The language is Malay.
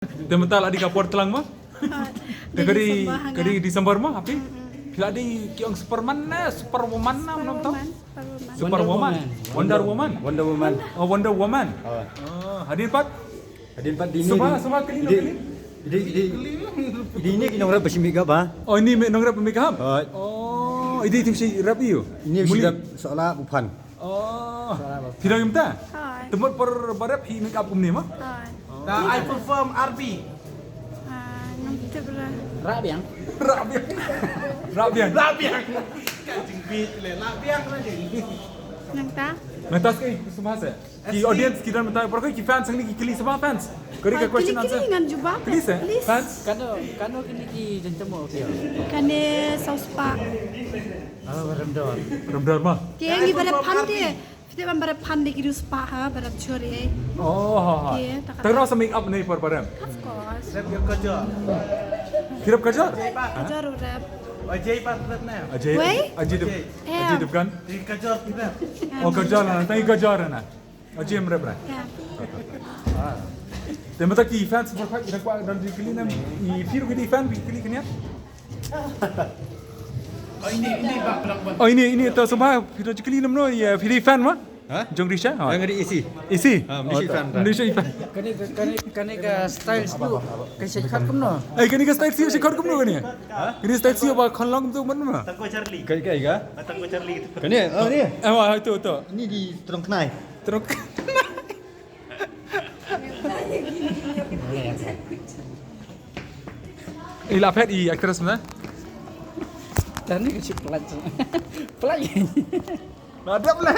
Temental adi kapor telang mah? Kadi Desember mah api? Pila di kiong Superman Superwoman na menam tau? Superwoman. Wonder Woman. Wonder Woman. Oh Wonder Woman. Hadir pat? Hadir pat di ini. Semua kali Ini kita rap bersih mega ba? Oh ini nong rap pemikam? Oh. Oh, ini tim si rap iyo. Ini sudah seolah bukan. Oh. Tidak imta? Tempat per barap hi make up kumni mah? I perform RB. Rabiang. Rabian. Kajing beat le, Rabiang lah jadi. Mentas kay semua saya. Ki audience kita mentas per kay ki fans ni ki kili semua fans. Kari ka question answer. Kili juga. Kili se? Fans? Kano kini di jentemo dia. Kane sauspa. Remdor. Remdar mah. Dia ngi bare pande. Kita ban bare pande ki spa ha bare chore. Oh. Terus sa make up ni per baram. Of course. Rap yang kerja. Kirap kerja? Ajar rap. Ajay pas rap na. Ajay. Wey? Ajay Devgan. Di kerja kita. Oh kerja lah, tapi kerja lah. Ajay merep lah. Ya. Dan mata ki fans per kay kita kuat dan di kili nam i firu ki fan di kili kenya. Oh ini bak pelang bak. Oh ini tu semua firu di kili nam no ya firu fan mah? Hah? Jong Risha? Yang di isi. Isi? Malaysia fan. Malaysia fan. Kani ka style tu kasi khat kum no. Kani ka style siyo si kod kum no kani? Kani style siyo ba konlong tu mana mah? Tangko Charlie. Kani ka iga? Tangko Charlie itu. Kani oh ni. Wah itu. Ini di terong kenai. Terus. Lapet i aktris mana? Dan ni kecil pelan. Pelan. Ada pula.